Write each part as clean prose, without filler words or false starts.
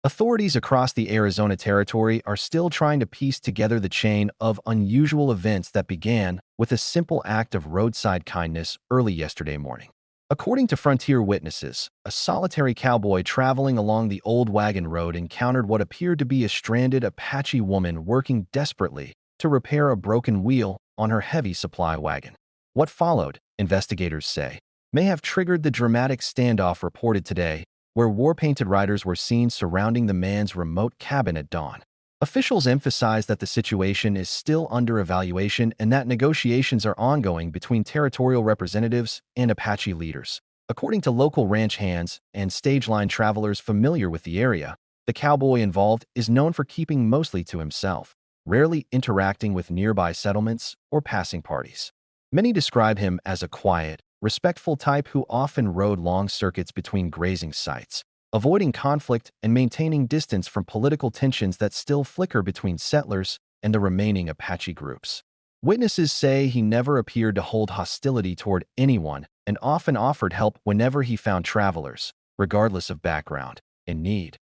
Authorities across the Arizona territory are still trying to piece together the chain of unusual events that began with a simple act of roadside kindness early yesterday morning. According to Frontier witnesses, a solitary cowboy traveling along the old Wagon Road encountered what appeared to be a stranded Apache woman working desperately to repair a broken wheel on her heavy supply wagon. What followed, investigators say, may have triggered the dramatic standoff reported today, where war-painted riders were seen surrounding the man's remote cabin at dawn. Officials emphasize that the situation is still under evaluation and that negotiations are ongoing between territorial representatives and Apache leaders. According to local ranch hands and stage-line travelers familiar with the area, the cowboy involved is known for keeping mostly to himself, rarely interacting with nearby settlements or passing parties. Many describe him as a quiet, respectful type who often rode long circuits between grazing sites, avoiding conflict and maintaining distance from political tensions that still flicker between settlers and the remaining Apache groups. Witnesses say he never appeared to hold hostility toward anyone and often offered help whenever he found travelers, regardless of background, in need.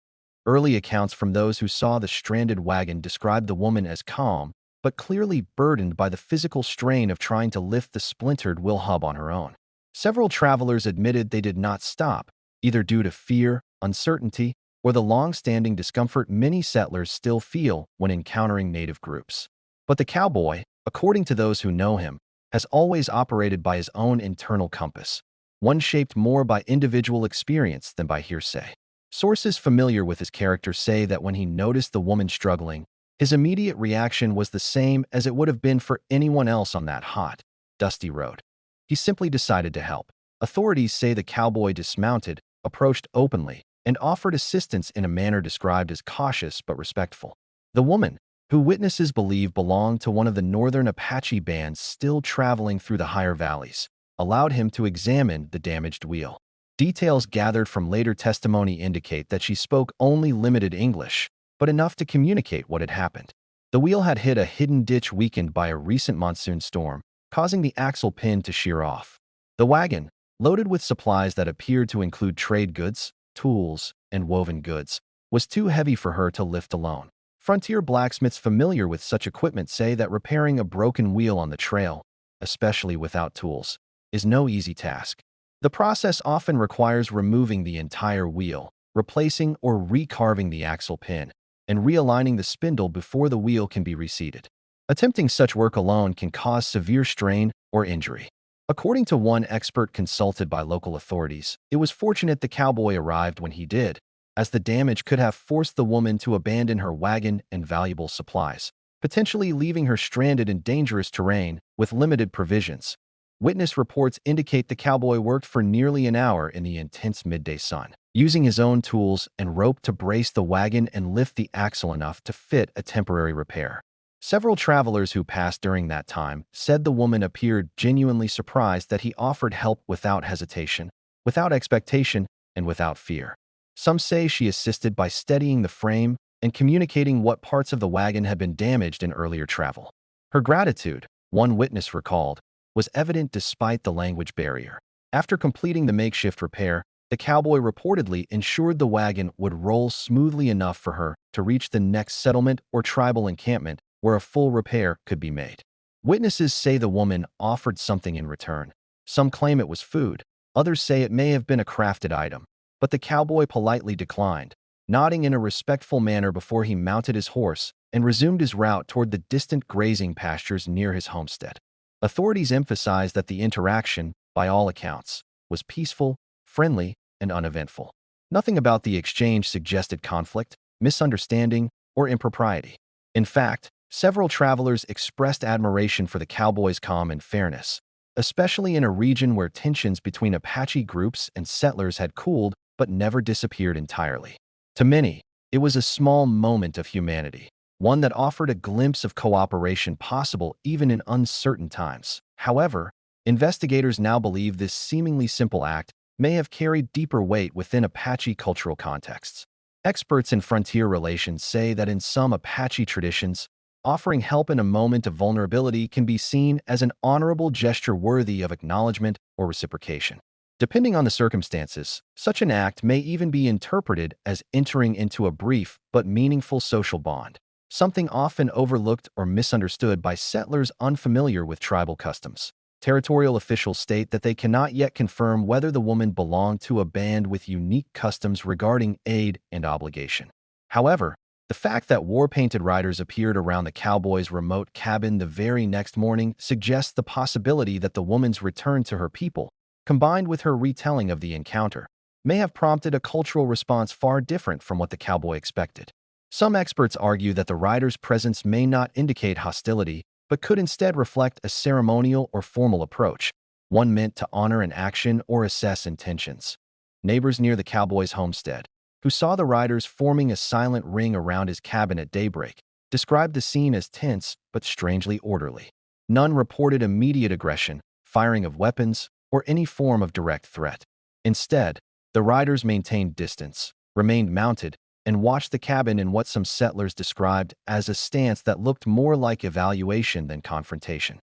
Early accounts from those who saw the stranded wagon described the woman as calm, but clearly burdened by the physical strain of trying to lift the splintered wheel hub on her own. Several travelers admitted they did not stop, either due to fear, uncertainty, or the long-standing discomfort many settlers still feel when encountering native groups. But the cowboy, according to those who know him, has always operated by his own internal compass, one shaped more by individual experience than by hearsay. Sources familiar with his character say that when he noticed the woman struggling, his immediate reaction was the same as it would have been for anyone else on that hot, dusty road. He simply decided to help. Authorities say the cowboy dismounted, approached openly, and offered assistance in a manner described as cautious but respectful. The woman, who witnesses believe belonged to one of the northern Apache bands still traveling through the higher valleys, allowed him to examine the damaged wheel. Details gathered from later testimony indicate that she spoke only limited English, but enough to communicate what had happened. The wheel had hit a hidden ditch weakened by a recent monsoon storm, causing the axle pin to shear off. The wagon, loaded with supplies that appeared to include trade goods, tools, and woven goods, was too heavy for her to lift alone. Frontier blacksmiths familiar with such equipment say that repairing a broken wheel on the trail, especially without tools, is no easy task. The process often requires removing the entire wheel, replacing or recarving the axle pin, and realigning the spindle before the wheel can be reseated. Attempting such work alone can cause severe strain or injury. According to one expert consulted by local authorities, it was fortunate the cowboy arrived when he did, as the damage could have forced the woman to abandon her wagon and valuable supplies, potentially leaving her stranded in dangerous terrain with limited provisions. Witness reports indicate the cowboy worked for nearly an hour in the intense midday sun, using his own tools and rope to brace the wagon and lift the axle enough to fit a temporary repair. Several travelers who passed during that time said the woman appeared genuinely surprised that he offered help without hesitation, without expectation, and without fear. Some say she assisted by steadying the frame and communicating what parts of the wagon had been damaged in earlier travel. Her gratitude, one witness recalled, was evident despite the language barrier. After completing the makeshift repair, the cowboy reportedly ensured the wagon would roll smoothly enough for her to reach the next settlement or tribal encampment where a full repair could be made. Witnesses say the woman offered something in return. Some claim it was food, others say it may have been a crafted item, but the cowboy politely declined, nodding in a respectful manner before he mounted his horse and resumed his route toward the distant grazing pastures near his homestead. Authorities emphasize that the interaction, by all accounts, was peaceful, friendly, and uneventful. Nothing about the exchange suggested conflict, misunderstanding, or impropriety. In fact, several travelers expressed admiration for the cowboy's calm and fairness, especially in a region where tensions between Apache groups and settlers had cooled but never disappeared entirely. To many, it was a small moment of humanity, one that offered a glimpse of cooperation possible even in uncertain times. However, investigators now believe this seemingly simple act may have carried deeper weight within Apache cultural contexts. Experts in frontier relations say that in some Apache traditions, offering help in a moment of vulnerability can be seen as an honorable gesture worthy of acknowledgement or reciprocation. Depending on the circumstances, such an act may even be interpreted as entering into a brief but meaningful social bond, something often overlooked or misunderstood by settlers unfamiliar with tribal customs. Territorial officials state that they cannot yet confirm whether the woman belonged to a band with unique customs regarding aid and obligation. However, the fact that war-painted riders appeared around the cowboy's remote cabin the very next morning suggests the possibility that the woman's return to her people, combined with her retelling of the encounter, may have prompted a cultural response far different from what the cowboy expected. Some experts argue that the rider's presence may not indicate hostility, but could instead reflect a ceremonial or formal approach, one meant to honor an action or assess intentions. Neighbors near the cowboy's homestead, who saw the riders forming a silent ring around his cabin at daybreak, described the scene as tense but strangely orderly. None reported immediate aggression, firing of weapons, or any form of direct threat. Instead, the riders maintained distance, remained mounted, and watched the cabin in what some settlers described as a stance that looked more like evaluation than confrontation.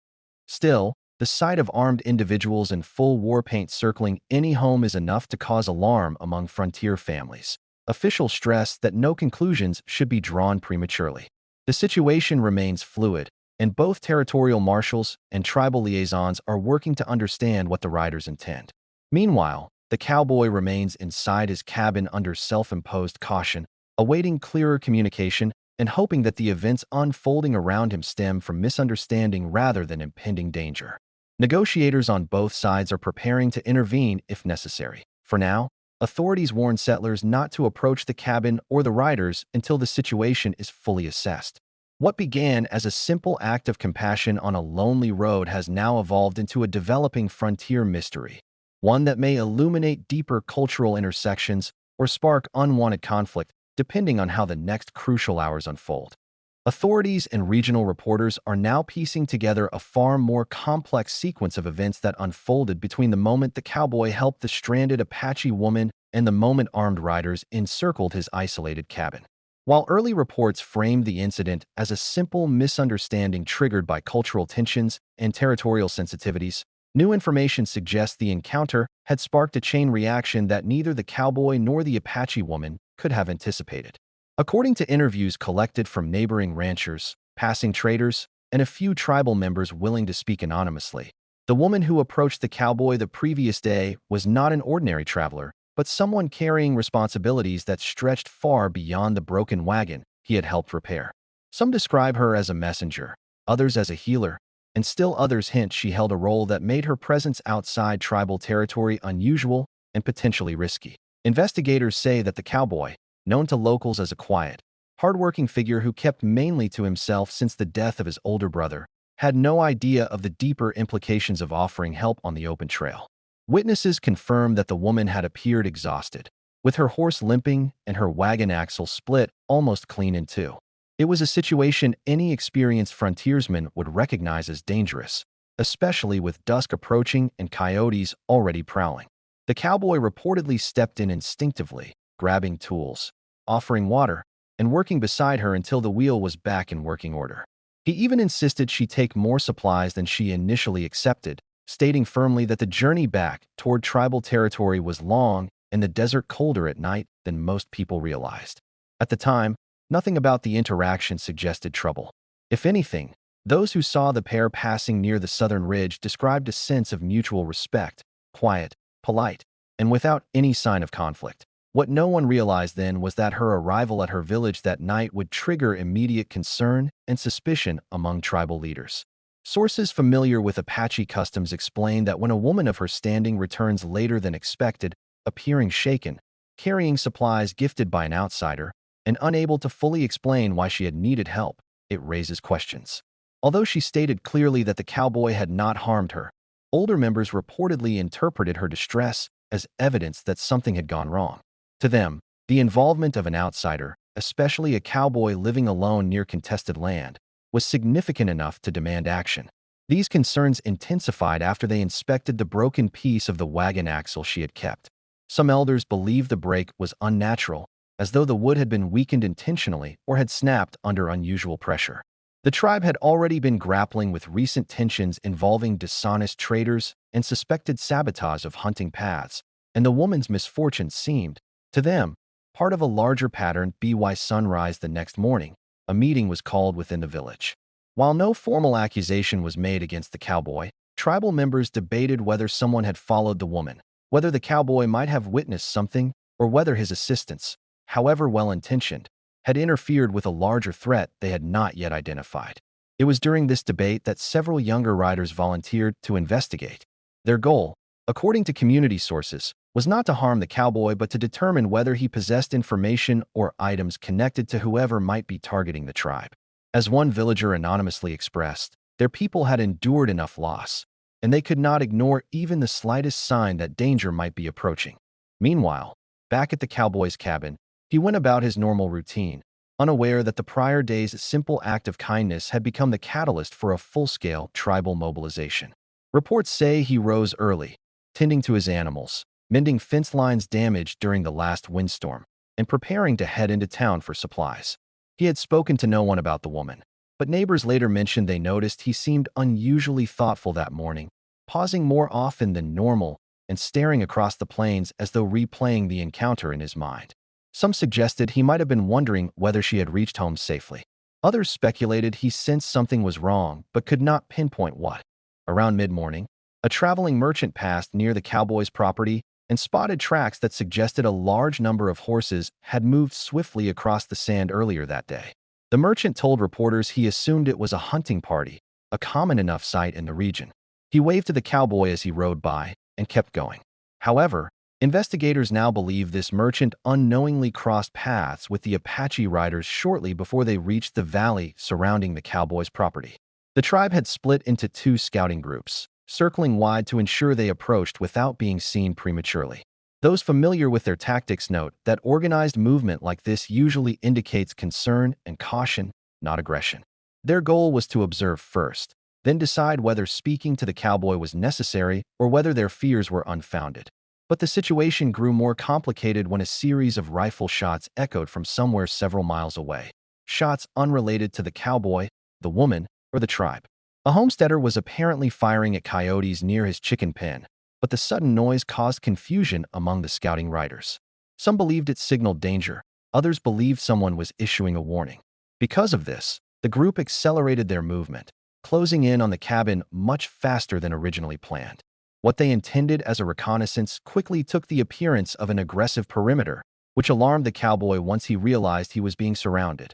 Still, the sight of armed individuals in full war paint circling any home is enough to cause alarm among frontier families. Officials stress that no conclusions should be drawn prematurely. The situation remains fluid, and both territorial marshals and tribal liaisons are working to understand what the riders intend. Meanwhile, the cowboy remains inside his cabin under self-imposed caution, awaiting clearer communication and hoping that the events unfolding around him stem from misunderstanding rather than impending danger. Negotiators on both sides are preparing to intervene if necessary. For now, authorities warn settlers not to approach the cabin or the riders until the situation is fully assessed. What began as a simple act of compassion on a lonely road has now evolved into a developing frontier mystery, one that may illuminate deeper cultural intersections or spark unwanted conflict depending on how the next crucial hours unfold. Authorities and regional reporters are now piecing together a far more complex sequence of events that unfolded between the moment the cowboy helped the stranded Apache woman and the moment armed riders encircled his isolated cabin. While early reports framed the incident as a simple misunderstanding triggered by cultural tensions and territorial sensitivities, new information suggests the encounter had sparked a chain reaction that neither the cowboy nor the Apache woman could have anticipated. According to interviews collected from neighboring ranchers, passing traders, and a few tribal members willing to speak anonymously, the woman who approached the cowboy the previous day was not an ordinary traveler, but someone carrying responsibilities that stretched far beyond the broken wagon he had helped repair. Some describe her as a messenger, others as a healer, and still others hint she held a role that made her presence outside tribal territory unusual and potentially risky. Investigators say that the cowboy, known to locals as a quiet, hardworking figure who kept mainly to himself since the death of his older brother, had no idea of the deeper implications of offering help on the open trail. Witnesses confirmed that the woman had appeared exhausted, with her horse limping and her wagon axle split almost clean in two. It was a situation any experienced frontiersman would recognize as dangerous, especially with dusk approaching and coyotes already prowling. The cowboy reportedly stepped in instinctively, grabbing tools, offering water, and working beside her until the wheel was back in working order. He even insisted she take more supplies than she initially accepted, stating firmly that the journey back toward tribal territory was long and the desert colder at night than most people realized. At the time, nothing about the interaction suggested trouble. If anything, those who saw the pair passing near the southern ridge described a sense of mutual respect, quiet, polite, and without any sign of conflict. What no one realized then was that her arrival at her village that night would trigger immediate concern and suspicion among tribal leaders. Sources familiar with Apache customs explain that when a woman of her standing returns later than expected, appearing shaken, carrying supplies gifted by an outsider, and unable to fully explain why she had needed help, it raises questions. Although she stated clearly that the cowboy had not harmed her, older members reportedly interpreted her distress as evidence that something had gone wrong. To them, the involvement of an outsider, especially a cowboy living alone near contested land, was significant enough to demand action. These concerns intensified after they inspected the broken piece of the wagon axle she had kept. Some elders believed the break was unnatural, as though the wood had been weakened intentionally or had snapped under unusual pressure. The tribe had already been grappling with recent tensions involving dishonest traders and suspected sabotage of hunting paths, and the woman's misfortune seemed, to them, part of a larger pattern. By sunrise the next morning, a meeting was called within the village. While no formal accusation was made against the cowboy, tribal members debated whether someone had followed the woman, whether the cowboy might have witnessed something, or whether his assistants, however well-intentioned, had interfered with a larger threat they had not yet identified. It was during this debate that several younger riders volunteered to investigate. Their goal, according to community sources, was not to harm the cowboy but to determine whether he possessed information or items connected to whoever might be targeting the tribe. As one villager anonymously expressed, their people had endured enough loss, and they could not ignore even the slightest sign that danger might be approaching. Meanwhile, back at the cowboy's cabin, he went about his normal routine, unaware that the prior day's simple act of kindness had become the catalyst for a full-scale tribal mobilization. Reports say he rose early, tending to his animals, mending fence lines damaged during the last windstorm, and preparing to head into town for supplies. He had spoken to no one about the woman, but neighbors later mentioned they noticed he seemed unusually thoughtful that morning, pausing more often than normal and staring across the plains as though replaying the encounter in his mind. Some suggested he might have been wondering whether she had reached home safely. Others speculated he sensed something was wrong but could not pinpoint what. Around mid-morning, a traveling merchant passed near the cowboy's property and spotted tracks that suggested a large number of horses had moved swiftly across the sand earlier that day. The merchant told reporters he assumed it was a hunting party, a common enough sight in the region. He waved to the cowboy as he rode by and kept going. However, investigators now believe this merchant unknowingly crossed paths with the Apache riders shortly before they reached the valley surrounding the cowboy's property. The tribe had split into two scouting groups, circling wide to ensure they approached without being seen prematurely. Those familiar with their tactics note that organized movement like this usually indicates concern and caution, not aggression. Their goal was to observe first, then decide whether speaking to the cowboy was necessary or whether their fears were unfounded. But the situation grew more complicated when a series of rifle shots echoed from somewhere several miles away. Shots unrelated to the cowboy, the woman, or the tribe. A homesteader was apparently firing at coyotes near his chicken pen, but the sudden noise caused confusion among the scouting riders. Some believed it signaled danger, others believed someone was issuing a warning. Because of this, the group accelerated their movement, closing in on the cabin much faster than originally planned. What they intended as a reconnaissance quickly took the appearance of an aggressive perimeter, which alarmed the cowboy once he realized he was being surrounded.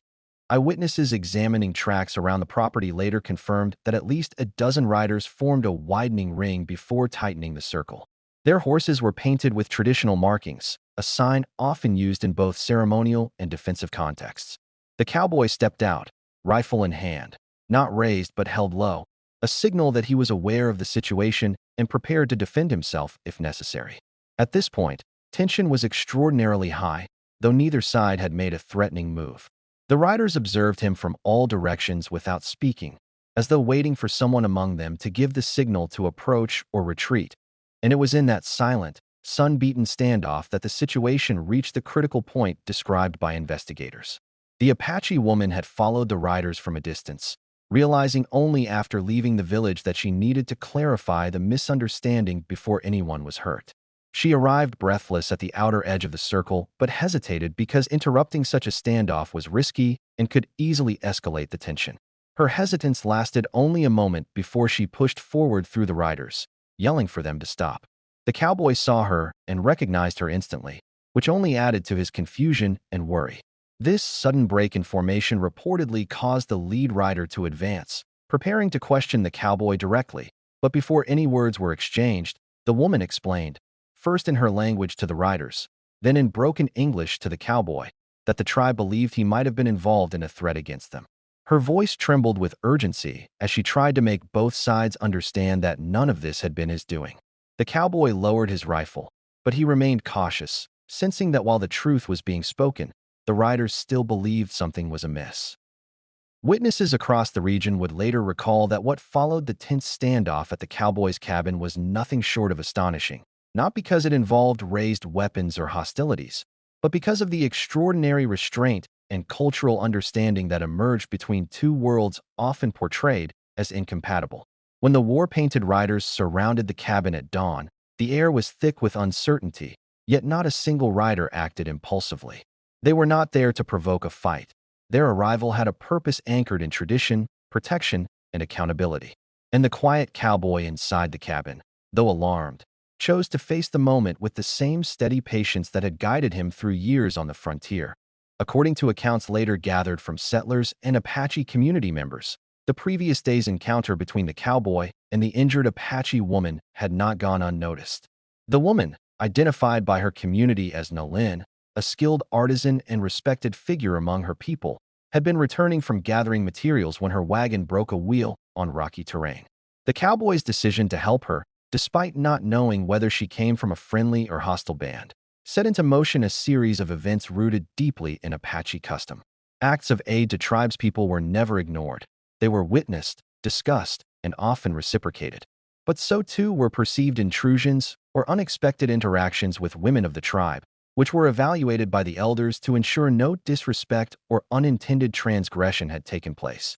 Eyewitnesses examining tracks around the property later confirmed that at least a dozen riders formed a widening ring before tightening the circle. Their horses were painted with traditional markings, a sign often used in both ceremonial and defensive contexts. The cowboy stepped out, rifle in hand, not raised but held low, a signal that he was aware of the situation and prepared to defend himself if necessary. At this point, tension was extraordinarily high, though neither side had made a threatening move. The riders observed him from all directions without speaking, as though waiting for someone among them to give the signal to approach or retreat. And it was in that silent, sun-beaten standoff that the situation reached the critical point described by investigators. The Apache woman had followed the riders from a distance, realizing only after leaving the village that she needed to clarify the misunderstanding before anyone was hurt. She arrived breathless at the outer edge of the circle, but hesitated because interrupting such a standoff was risky and could easily escalate the tension. Her hesitance lasted only a moment before she pushed forward through the riders, yelling for them to stop. The cowboy saw her and recognized her instantly, which only added to his confusion and worry. This sudden break in formation reportedly caused the lead rider to advance, preparing to question the cowboy directly. But before any words were exchanged, the woman explained, first in her language to the riders, then in broken English to the cowboy, that the tribe believed he might have been involved in a threat against them. Her voice trembled with urgency as she tried to make both sides understand that none of this had been his doing. The cowboy lowered his rifle, but he remained cautious, sensing that while the truth was being spoken, the riders still believed something was amiss. Witnesses across the region would later recall that what followed the tense standoff at the cowboy's cabin was nothing short of astonishing, not because it involved raised weapons or hostilities, but because of the extraordinary restraint and cultural understanding that emerged between two worlds often portrayed as incompatible. When the war-painted riders surrounded the cabin at dawn, the air was thick with uncertainty, yet not a single rider acted impulsively. They were not there to provoke a fight. Their arrival had a purpose anchored in tradition, protection, and accountability. And the quiet cowboy inside the cabin, though alarmed, chose to face the moment with the same steady patience that had guided him through years on the frontier. According to accounts later gathered from settlers and Apache community members, the previous day's encounter between the cowboy and the injured Apache woman had not gone unnoticed. The woman, identified by her community as Nalin, a skilled artisan and respected figure among her people, had been returning from gathering materials when her wagon broke a wheel on rocky terrain. The cowboy's decision to help her, despite not knowing whether she came from a friendly or hostile band, set into motion a series of events rooted deeply in Apache custom. Acts of aid to tribespeople were never ignored. They were witnessed, discussed, and often reciprocated. But so too were perceived intrusions or unexpected interactions with women of the tribe, which were evaluated by the elders to ensure no disrespect or unintended transgression had taken place.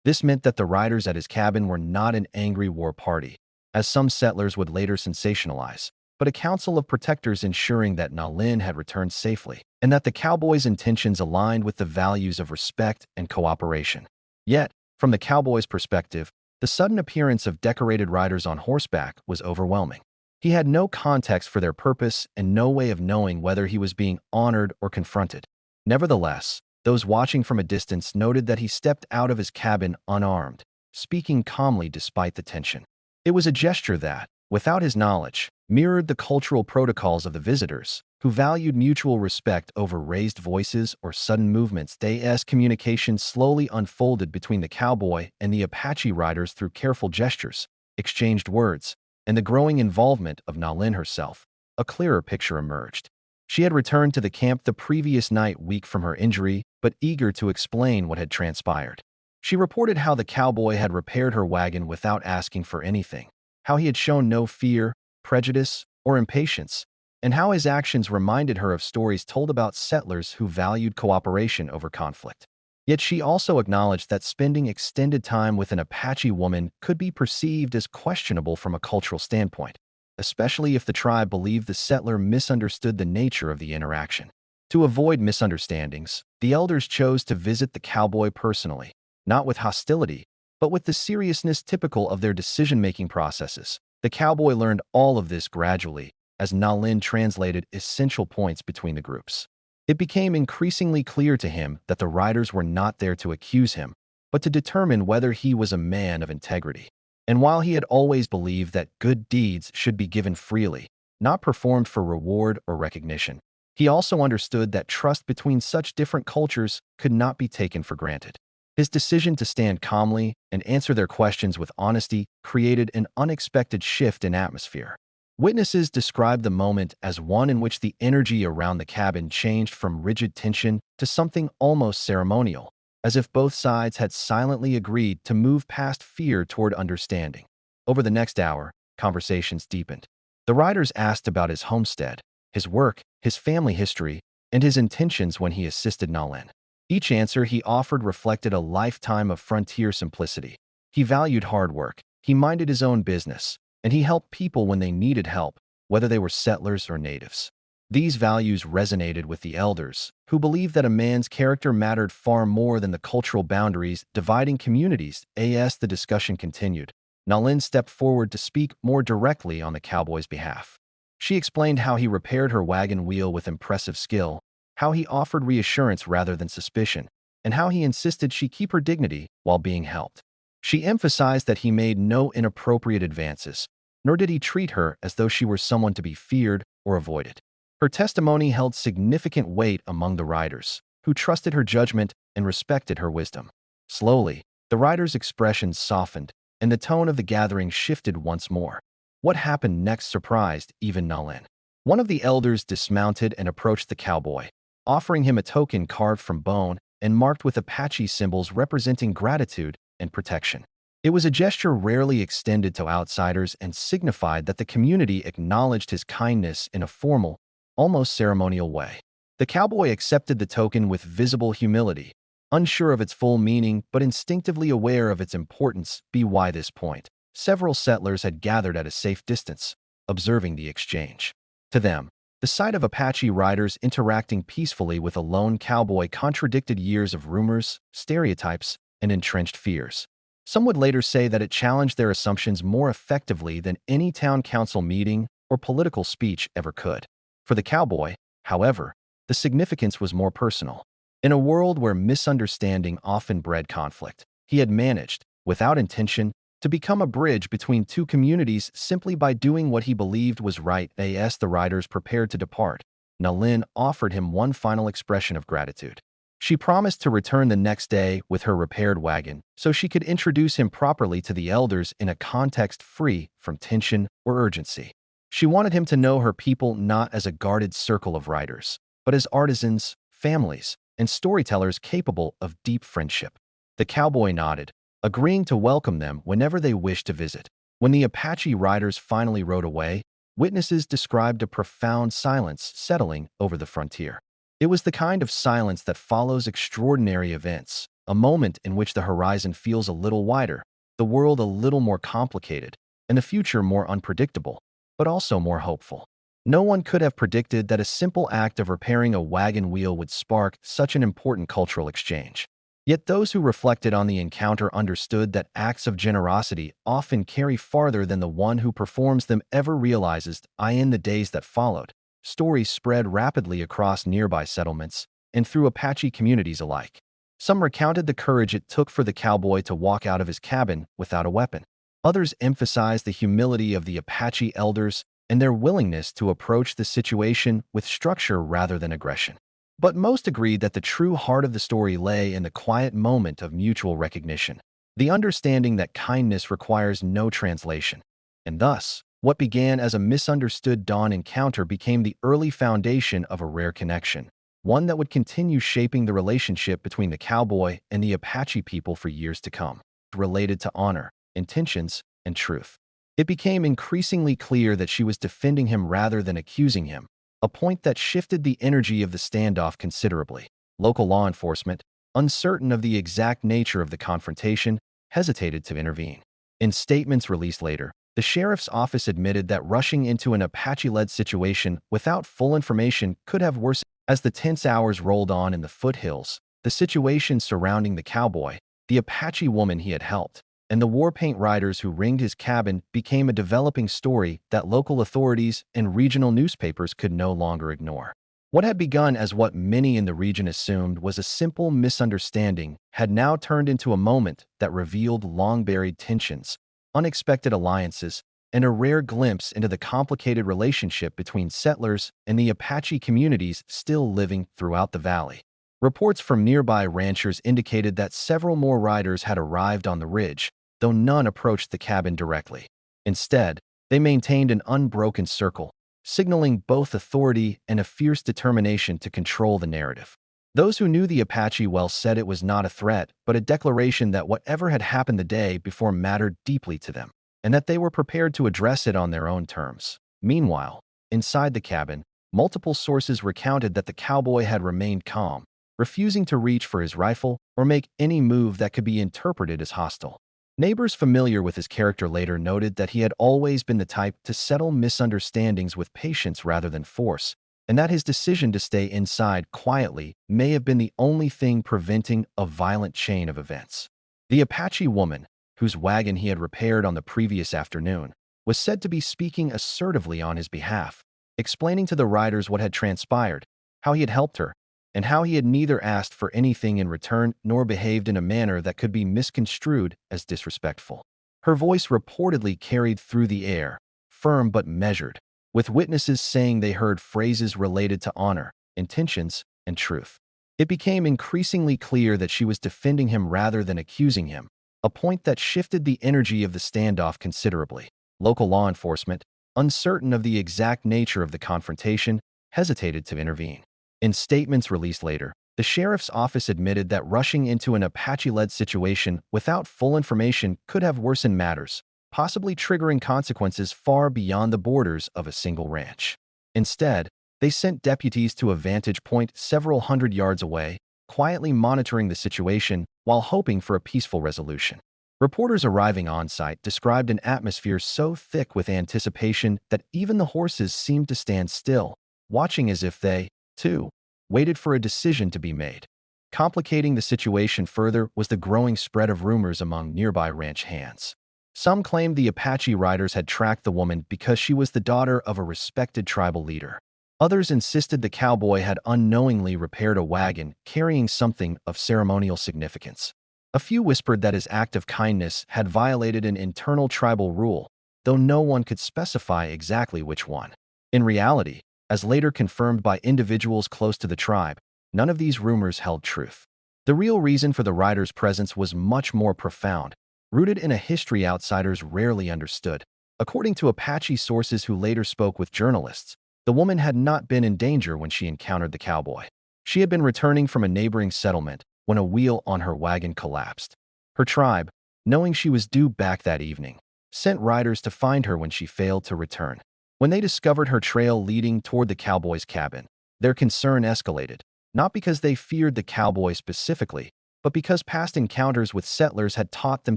This meant that the riders at his cabin were not an angry war party, as some settlers would later sensationalize, but a council of protectors ensuring that Nalin had returned safely, and that the cowboy's intentions aligned with the values of respect and cooperation. Yet, from the cowboy's perspective, the sudden appearance of decorated riders on horseback was overwhelming. He had no context for their purpose and no way of knowing whether he was being honored or confronted. Nevertheless, those watching from a distance noted that he stepped out of his cabin unarmed, speaking calmly despite the tension. It was a gesture that, without his knowledge, mirrored the cultural protocols of the visitors, who valued mutual respect over raised voices or sudden movements. As communication slowly unfolded between the cowboy and the Apache riders through careful gestures, exchanged words, and the growing involvement of Nalin herself, a clearer picture emerged. She had returned to the camp the previous night weak from her injury, but eager to explain what had transpired. She reported how the cowboy had repaired her wagon without asking for anything, how he had shown no fear, prejudice, or impatience, and how his actions reminded her of stories told about settlers who valued cooperation over conflict. Yet she also acknowledged that spending extended time with an Apache woman could be perceived as questionable from a cultural standpoint, especially if the tribe believed the settler misunderstood the nature of the interaction. To avoid misunderstandings, the elders chose to visit the cowboy personally, not with hostility, but with the seriousness typical of their decision-making processes. The cowboy learned all of this gradually, as Nalin translated essential points between the groups. It became increasingly clear to him that the riders were not there to accuse him, but to determine whether he was a man of integrity. And while he had always believed that good deeds should be given freely, not performed for reward or recognition, he also understood that trust between such different cultures could not be taken for granted. His decision to stand calmly and answer their questions with honesty created an unexpected shift in atmosphere. Witnesses described the moment as one in which the energy around the cabin changed from rigid tension to something almost ceremonial, as if both sides had silently agreed to move past fear toward understanding. Over the next hour, conversations deepened. The riders asked about his homestead, his work, his family history, and his intentions when he assisted Nalin. Each answer he offered reflected a lifetime of frontier simplicity. He valued hard work, he minded his own business, and he helped people when they needed help, whether they were settlers or natives. These values resonated with the elders, who believed that a man's character mattered far more than the cultural boundaries dividing communities. As the discussion continued, Nalin stepped forward to speak more directly on the cowboy's behalf. She explained how he repaired her wagon wheel with impressive skill, how he offered reassurance rather than suspicion, and how he insisted she keep her dignity while being helped. She emphasized that he made no inappropriate advances, nor did he treat her as though she were someone to be feared or avoided. Her testimony held significant weight among the riders, who trusted her judgment and respected her wisdom. Slowly, the riders' expressions softened, and the tone of the gathering shifted once more. What happened next surprised even Nalin. One of the elders dismounted and approached the cowboy, offering him a token carved from bone and marked with Apache symbols representing gratitude and protection. It was a gesture rarely extended to outsiders and signified that the community acknowledged his kindness in a formal, almost ceremonial way. The cowboy accepted the token with visible humility, unsure of its full meaning but instinctively aware of its importance. By this point, several settlers had gathered at a safe distance, observing the exchange. To them, the sight of Apache riders interacting peacefully with a lone cowboy contradicted years of rumors, stereotypes, and entrenched fears. Some would later say that it challenged their assumptions more effectively than any town council meeting or political speech ever could. For the cowboy, however, the significance was more personal. In a world where misunderstanding often bred conflict, he had managed, without intention, to become a bridge between two communities simply by doing what he believed was right. As the riders prepared to depart, Nalin offered him one final expression of gratitude. She promised to return the next day with her repaired wagon so she could introduce him properly to the elders in a context free from tension or urgency. She wanted him to know her people not as a guarded circle of riders, but as artisans, families, and storytellers capable of deep friendship. The cowboy nodded, agreeing to welcome them whenever they wished to visit. When the Apache riders finally rode away, witnesses described a profound silence settling over the frontier. It was the kind of silence that follows extraordinary events, a moment in which the horizon feels a little wider, the world a little more complicated, and the future more unpredictable, but also more hopeful. No one could have predicted that a simple act of repairing a wagon wheel would spark such an important cultural exchange. Yet those who reflected on the encounter understood that acts of generosity often carry farther than the one who performs them ever realizes. In the days that followed, stories spread rapidly across nearby settlements and through Apache communities alike. Some recounted the courage it took for the cowboy to walk out of his cabin without a weapon. Others emphasized the humility of the Apache elders and their willingness to approach the situation with structure rather than aggression. But most agreed that the true heart of the story lay in the quiet moment of mutual recognition, the understanding that kindness requires no translation. And thus, what began as a misunderstood dawn encounter became the early foundation of a rare connection, one that would continue shaping the relationship between the cowboy and the Apache people for years to come, related to honor, intentions, and truth. It became increasingly clear that she was defending him rather than accusing him, a point that shifted the energy of the standoff considerably. Local law enforcement, uncertain of the exact nature of the confrontation, hesitated to intervene. In statements released later, the sheriff's office admitted that rushing into an Apache-led situation without full information could have worsened. As the tense hours rolled on in the foothills, the situation surrounding the cowboy, the Apache woman he had helped, and the war paint riders who ringed his cabin became a developing story that local authorities and regional newspapers could no longer ignore. What had begun as what many in the region assumed was a simple misunderstanding had now turned into a moment that revealed long-buried tensions, unexpected alliances, and a rare glimpse into the complicated relationship between settlers and the Apache communities still living throughout the valley. Reports from nearby ranchers indicated that several more riders had arrived on the ridge, though none approached the cabin directly. Instead, they maintained an unbroken circle, signaling both authority and a fierce determination to control the narrative. Those who knew the Apache well said it was not a threat, but a declaration that whatever had happened the day before mattered deeply to them, and that they were prepared to address it on their own terms. Meanwhile, inside the cabin, multiple sources recounted that the cowboy had remained calm, refusing to reach for his rifle or make any move that could be interpreted as hostile. Neighbors familiar with his character later noted that he had always been the type to settle misunderstandings with patience rather than force, and that his decision to stay inside quietly may have been the only thing preventing a violent chain of events. The Apache woman, whose wagon he had repaired on the previous afternoon, was said to be speaking assertively on his behalf, explaining to the riders what had transpired, how he had helped her, and how he had neither asked for anything in return nor behaved in a manner that could be misconstrued as disrespectful. Her voice reportedly carried through the air, firm but measured, with witnesses saying they heard phrases related to honor, intentions, and truth. It became increasingly clear that she was defending him rather than accusing him, a point that shifted the energy of the standoff considerably. Local law enforcement, uncertain of the exact nature of the confrontation, hesitated to intervene. In statements released later, the sheriff's office admitted that rushing into an Apache-led situation without full information could have worsened matters, possibly triggering consequences far beyond the borders of a single ranch. Instead, they sent deputies to a vantage point several hundred yards away, quietly monitoring the situation while hoping for a peaceful resolution. Reporters arriving on site described an atmosphere so thick with anticipation that even the horses seemed to stand still, watching as if they, too, waited for a decision to be made. Complicating the situation further was the growing spread of rumors among nearby ranch hands. Some claimed the Apache riders had tracked the woman because she was the daughter of a respected tribal leader. Others insisted the cowboy had unknowingly repaired a wagon carrying something of ceremonial significance. A few whispered that his act of kindness had violated an internal tribal rule, though no one could specify exactly which one. In reality, as later confirmed by individuals close to the tribe, none of these rumors held truth. The real reason for the riders' presence was much more profound, rooted in a history outsiders rarely understood. According to Apache sources who later spoke with journalists, the woman had not been in danger when she encountered the cowboy. She had been returning from a neighboring settlement when a wheel on her wagon collapsed. Her tribe, knowing she was due back that evening, sent riders to find her when she failed to return. When they discovered her trail leading toward the cowboy's cabin, their concern escalated, not because they feared the cowboy specifically, but because past encounters with settlers had taught them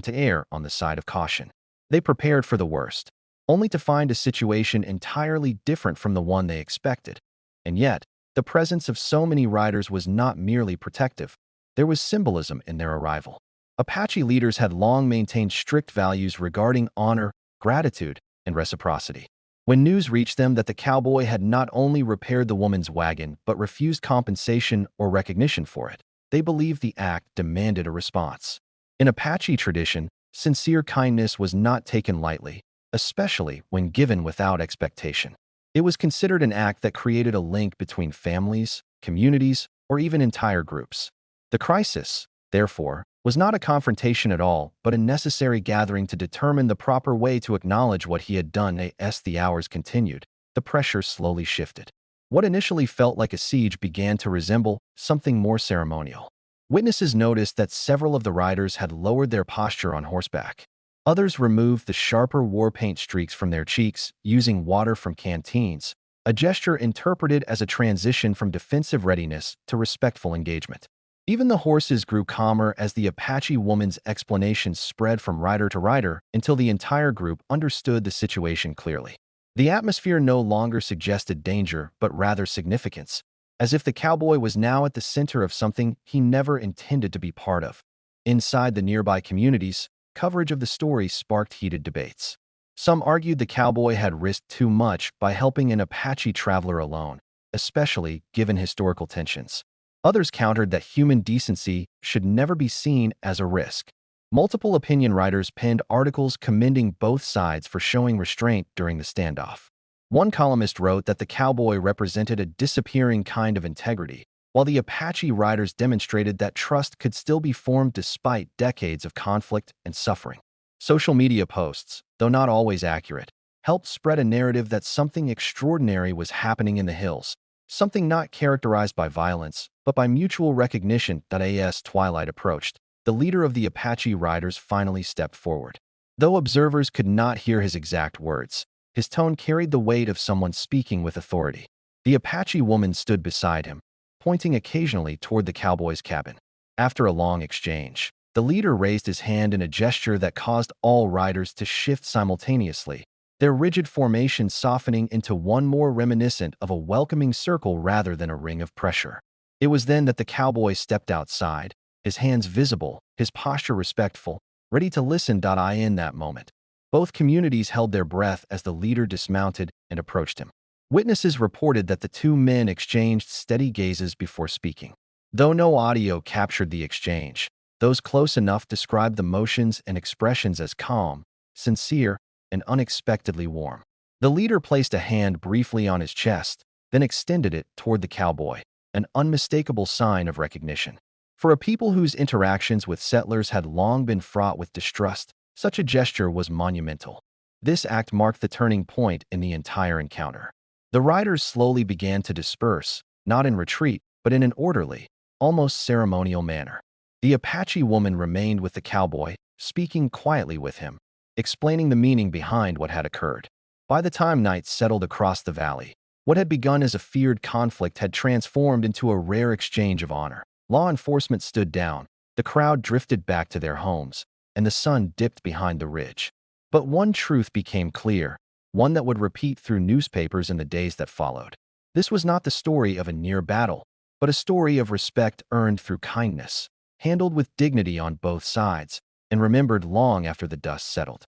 to err on the side of caution. They prepared for the worst, only to find a situation entirely different from the one they expected. And yet, the presence of so many riders was not merely protective. There was symbolism in their arrival. Apache leaders had long maintained strict values regarding honor, gratitude, and reciprocity. When news reached them that the cowboy had not only repaired the woman's wagon but refused compensation or recognition for it, they believed the act demanded a response. In Apache tradition, sincere kindness was not taken lightly, especially when given without expectation. It was considered an act that created a link between families, communities, or even entire groups. The crisis, therefore, was not a confrontation at all, but a necessary gathering to determine the proper way to acknowledge what he had done. As the hours continued, the pressure slowly shifted. What initially felt like a siege began to resemble something more ceremonial. Witnesses noticed that several of the riders had lowered their posture on horseback. Others removed the sharper war paint streaks from their cheeks using water from canteens, a gesture interpreted as a transition from defensive readiness to respectful engagement. Even the horses grew calmer as the Apache woman's explanations spread from rider to rider until the entire group understood the situation clearly. The atmosphere no longer suggested danger, but rather significance, as if the cowboy was now at the center of something he never intended to be part of. Inside the nearby communities, coverage of the story sparked heated debates. Some argued the cowboy had risked too much by helping an Apache traveler alone, especially given historical tensions. Others countered that human decency should never be seen as a risk. Multiple opinion writers penned articles commending both sides for showing restraint during the standoff. One columnist wrote that the cowboy represented a disappearing kind of integrity, while the Apache riders demonstrated that trust could still be formed despite decades of conflict and suffering. Social media posts, though not always accurate, helped spread a narrative that something extraordinary was happening in the hills, something not characterized by violence, but by mutual recognition. As twilight approached, the leader of the Apache riders finally stepped forward. Though observers could not hear his exact words, his tone carried the weight of someone speaking with authority. The Apache woman stood beside him, pointing occasionally toward the cowboy's cabin. After a long exchange, the leader raised his hand in a gesture that caused all riders to shift simultaneously, their rigid formation softening into one more reminiscent of a welcoming circle rather than a ring of pressure. It was then that the cowboy stepped outside, his hands visible, his posture respectful, ready to listen. In that moment, both communities held their breath as the leader dismounted and approached him. Witnesses reported that the two men exchanged steady gazes before speaking. Though no audio captured the exchange, those close enough described the motions and expressions as calm, sincere, and unexpectedly warm. The leader placed a hand briefly on his chest, then extended it toward the cowboy, an unmistakable sign of recognition. For a people whose interactions with settlers had long been fraught with distrust, such a gesture was monumental. This act marked the turning point in the entire encounter. The riders slowly began to disperse, not in retreat, but in an orderly, almost ceremonial manner. The Apache woman remained with the cowboy, speaking quietly with him, explaining the meaning behind what had occurred. By the time night settled across the valley, what had begun as a feared conflict had transformed into a rare exchange of honor. Law enforcement stood down, the crowd drifted back to their homes, and the sun dipped behind the ridge. But one truth became clear, one that would repeat through newspapers in the days that followed. This was not the story of a near battle, but a story of respect earned through kindness, handled with dignity on both sides, and remembered long after the dust settled.